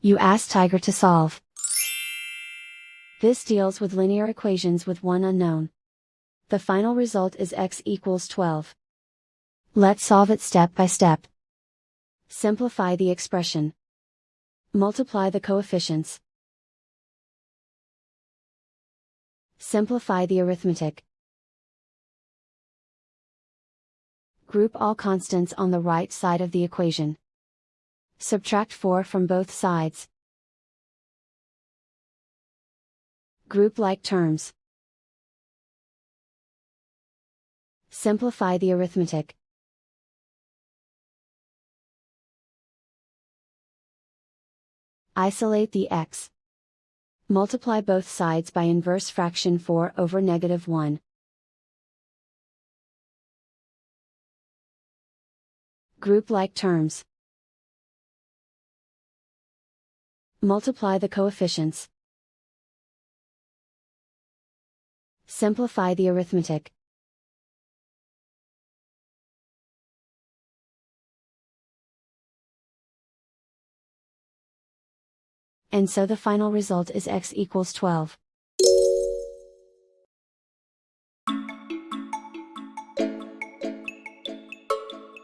You ask Tiger to solve. This deals with linear equations with one unknown. The final result is x equals 12. Let's solve it step by step. Simplify the expression. Multiply the coefficients. Simplify the arithmetic. Group all constants on the right side of the equation. Subtract 4 from both sides. Group like terms. Simplify the arithmetic. Isolate the x. Multiply both sides by inverse fraction 4 over -1. Group like terms. Multiply the coefficients. Simplify the arithmetic. And so the final result is x equals 12.